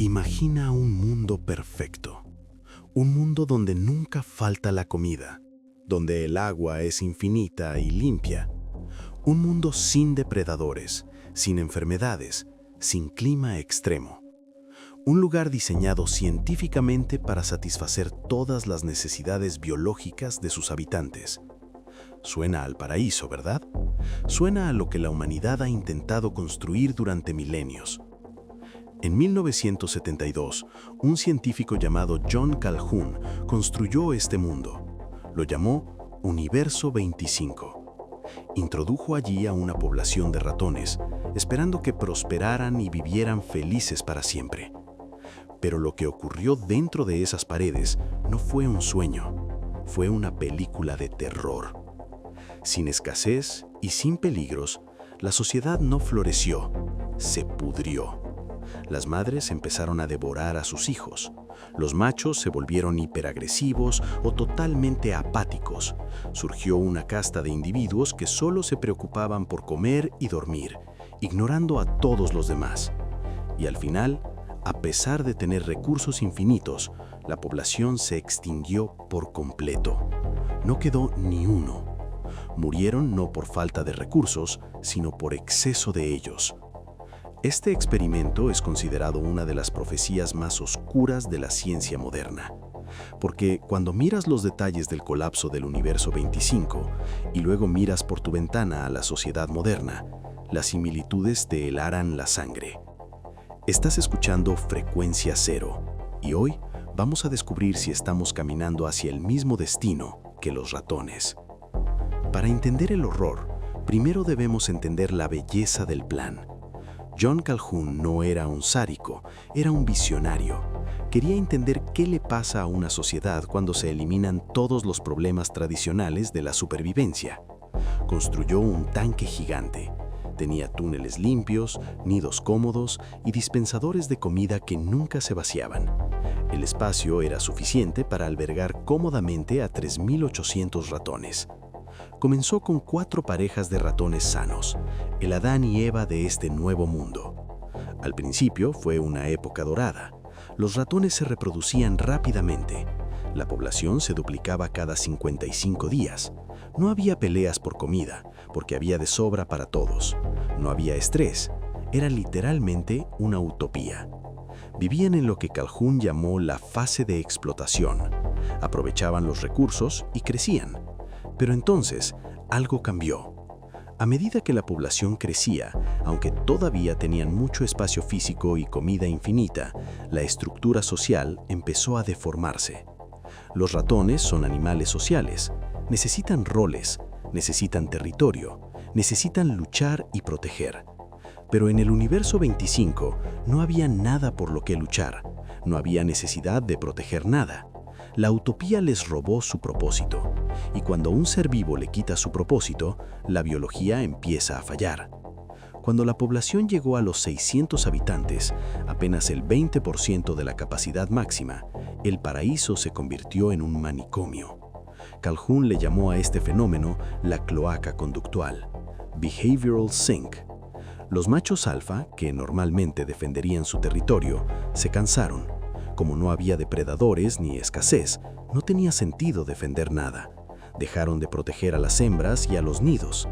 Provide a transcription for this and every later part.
Imagina un mundo perfecto, un mundo donde nunca falta la comida, donde el agua es infinita y limpia, un mundo sin depredadores, sin enfermedades, sin clima extremo. Un lugar diseñado científicamente para satisfacer todas las necesidades biológicas de sus habitantes. Suena al paraíso, ¿verdad? Suena a lo que la humanidad ha intentado construir durante milenios. En 1972, un científico llamado John Calhoun construyó este mundo. Lo llamó Universo 25. Introdujo allí a una población de ratones, esperando que prosperaran y vivieran felices para siempre. Pero lo que ocurrió dentro de esas paredes no fue un sueño, fue una película de terror. Sin escasez y sin peligros, la sociedad no floreció, se pudrió. Las madres empezaron a devorar a sus hijos. Los machos se volvieron hiperagresivos o totalmente apáticos. Surgió una casta de individuos que solo se preocupaban por comer y dormir, ignorando a todos los demás. Y al final, a pesar de tener recursos infinitos, la población se extinguió por completo. No quedó ni uno. Murieron no por falta de recursos, sino por exceso de ellos. Este experimento es considerado una de las profecías más oscuras de la ciencia moderna, porque cuando miras los detalles del colapso del Universo 25 y luego miras por tu ventana a la sociedad moderna, las similitudes te helaran la sangre. Estás escuchando Frecuencia Cero, y hoy vamos a descubrir si estamos caminando hacia el mismo destino que los ratones. Para entender el horror, primero debemos entender la belleza del plan. John Calhoun no era un sádico, era un visionario. Quería entender qué le pasa a una sociedad cuando se eliminan todos los problemas tradicionales de la supervivencia. Construyó un tanque gigante. Tenía túneles limpios, nidos cómodos y dispensadores de comida que nunca se vaciaban. El espacio era suficiente para albergar cómodamente a 3.800 ratones. Comenzó con 4 parejas de ratones sanos, el Adán y Eva de este nuevo mundo. Al principio fue una época dorada. Los ratones se reproducían rápidamente. La población se duplicaba cada 55 días. No había peleas por comida, porque había de sobra para todos. No había estrés. Era literalmente una utopía. Vivían en lo que Calhoun llamó la fase de explotación. Aprovechaban los recursos y crecían. Pero entonces, algo cambió. A medida que la población crecía, aunque todavía tenían mucho espacio físico y comida infinita, la estructura social empezó a deformarse. Los ratones son animales sociales, necesitan roles, necesitan territorio, necesitan luchar y proteger. Pero en el Universo 25 no había nada por lo que luchar, no había necesidad de proteger nada. La utopía les robó su propósito, y cuando un ser vivo le quita su propósito, la biología empieza a fallar. Cuando la población llegó a los 600 habitantes, apenas el 20% de la capacidad máxima, el paraíso se convirtió en un manicomio. Calhoun le llamó a este fenómeno la cloaca conductual, Behavioral Sink. Los machos alfa, que normalmente defenderían su territorio, se cansaron. Como no había depredadores ni escasez, no tenía sentido defender nada. Dejaron de proteger a las hembras y a los nidos.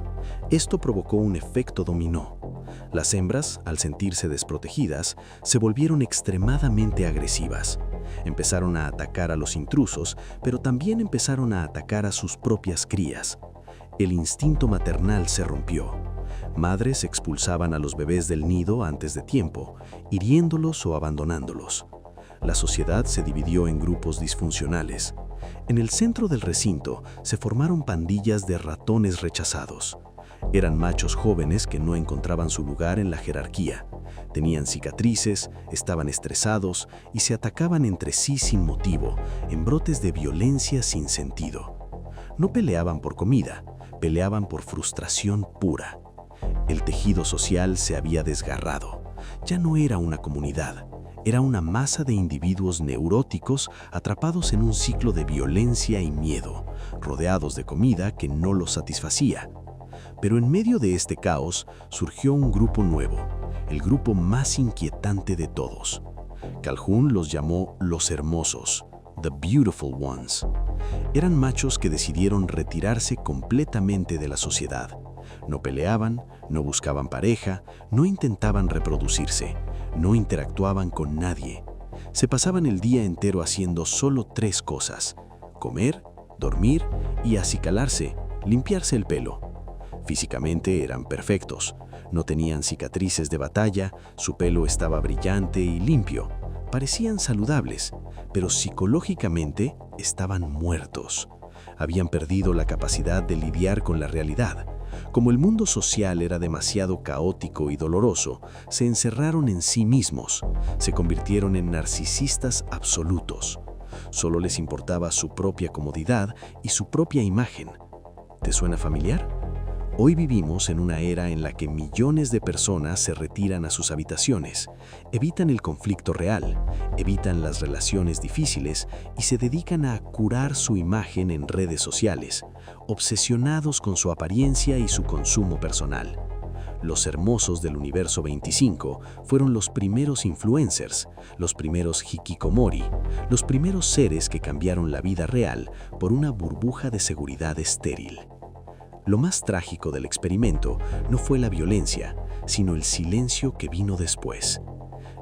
Esto provocó un efecto dominó. Las hembras, al sentirse desprotegidas, se volvieron extremadamente agresivas. Empezaron a atacar a los intrusos, pero también empezaron a atacar a sus propias crías. El instinto maternal se rompió. Madres expulsaban a los bebés del nido antes de tiempo, hiriéndolos o abandonándolos. La sociedad se dividió en grupos disfuncionales. En el centro del recinto se formaron pandillas de ratones rechazados. Eran machos jóvenes que no encontraban su lugar en la jerarquía. Tenían cicatrices, estaban estresados y se atacaban entre sí sin motivo, en brotes de violencia sin sentido. No peleaban por comida, peleaban por frustración pura. El tejido social se había desgarrado. Ya no era una comunidad. Era una masa de individuos neuróticos atrapados en un ciclo de violencia y miedo, rodeados de comida que no los satisfacía. Pero en medio de este caos surgió un grupo nuevo, el grupo más inquietante de todos. Calhoun los llamó los hermosos, the beautiful ones. Eran machos que decidieron retirarse completamente de la sociedad. No peleaban, no buscaban pareja, no intentaban reproducirse, no interactuaban con nadie. Se pasaban el día entero haciendo solo 3 cosas: comer, dormir y acicalarse, limpiarse el pelo. Físicamente eran perfectos, no tenían cicatrices de batalla, su pelo estaba brillante y limpio. Parecían saludables, pero psicológicamente estaban muertos. Habían perdido la capacidad de lidiar con la realidad. Como el mundo social era demasiado caótico y doloroso, se encerraron en sí mismos, se convirtieron en narcisistas absolutos. Solo les importaba su propia comodidad y su propia imagen. ¿Te suena familiar? Hoy vivimos en una era en la que millones de personas se retiran a sus habitaciones, evitan el conflicto real, evitan las relaciones difíciles y se dedican a curar su imagen en redes sociales, obsesionados con su apariencia y su consumo personal. Los hermosos del universo 25 fueron los primeros influencers, los primeros hikikomori, los primeros seres que cambiaron la vida real por una burbuja de seguridad estéril. Lo más trágico del experimento no fue la violencia, sino el silencio que vino después.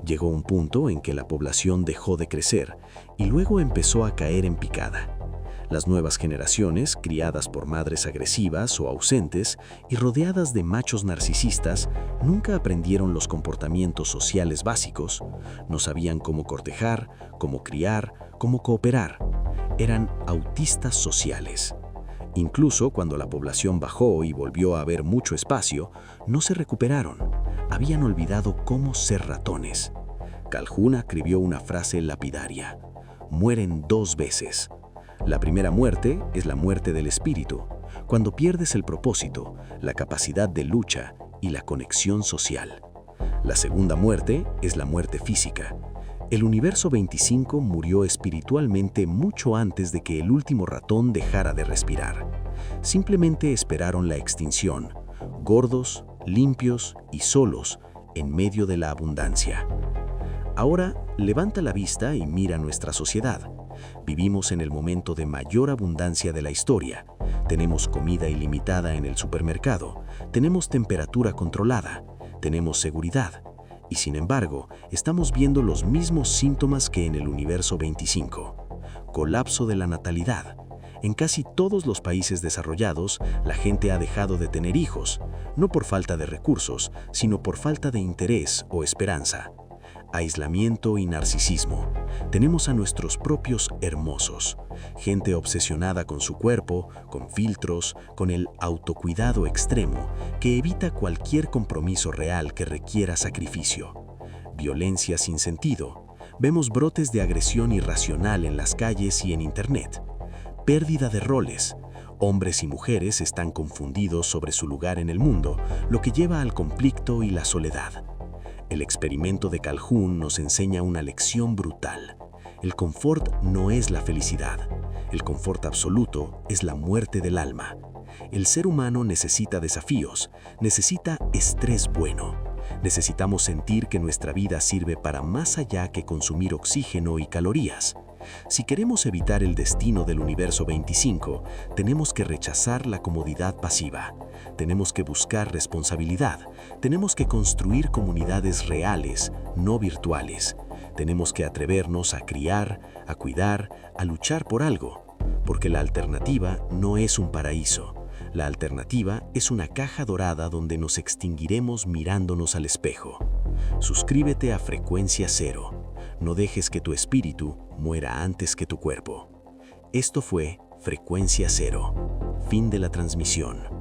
Llegó un punto en que la población dejó de crecer y luego empezó a caer en picada. Las nuevas generaciones, criadas por madres agresivas o ausentes y rodeadas de machos narcisistas, nunca aprendieron los comportamientos sociales básicos, no sabían cómo cortejar, cómo criar, cómo cooperar. Eran autistas sociales. Incluso cuando la población bajó y volvió a haber mucho espacio, no se recuperaron. Habían olvidado cómo ser ratones. Calhoun escribió una frase lapidaria: mueren 2 veces. La primera muerte es la muerte del espíritu, cuando pierdes el propósito, la capacidad de lucha y la conexión social. La segunda muerte es la muerte física. El universo 25 murió espiritualmente mucho antes de que el último ratón dejara de respirar. Simplemente esperaron la extinción, gordos, limpios y solos, en medio de la abundancia. Ahora, levanta la vista y mira nuestra sociedad. Vivimos en el momento de mayor abundancia de la historia. Tenemos comida ilimitada en el supermercado, tenemos temperatura controlada, tenemos seguridad. Y sin embargo, estamos viendo los mismos síntomas que en el universo 25. Colapso de la natalidad. En casi todos los países desarrollados, la gente ha dejado de tener hijos, no por falta de recursos, sino por falta de interés o esperanza. Aislamiento y narcisismo. Tenemos a nuestros propios hermosos, gente obsesionada con su cuerpo, con filtros, con el autocuidado extremo, que evita cualquier compromiso real que requiera sacrificio. Violencia sin sentido. Vemos brotes de agresión irracional en las calles y en Internet. Pérdida de roles. Hombres y mujeres están confundidos sobre su lugar en el mundo, lo que lleva al conflicto y la soledad. El experimento de Calhoun nos enseña una lección brutal. El confort no es la felicidad. El confort absoluto es la muerte del alma. El ser humano necesita desafíos, necesita estrés bueno. Necesitamos sentir que nuestra vida sirve para más allá que consumir oxígeno y calorías. Si queremos evitar el destino del universo 25, tenemos que rechazar la comodidad pasiva. Tenemos que buscar responsabilidad. Tenemos que construir comunidades reales, no virtuales. Tenemos que atrevernos a criar, a cuidar, a luchar por algo. Porque la alternativa no es un paraíso. La alternativa es una caja dorada donde nos extinguiremos mirándonos al espejo. Suscríbete a Frecuencia Cero. No dejes que tu espíritu muera antes que tu cuerpo. Esto fue Frecuencia Cero. Fin de la transmisión.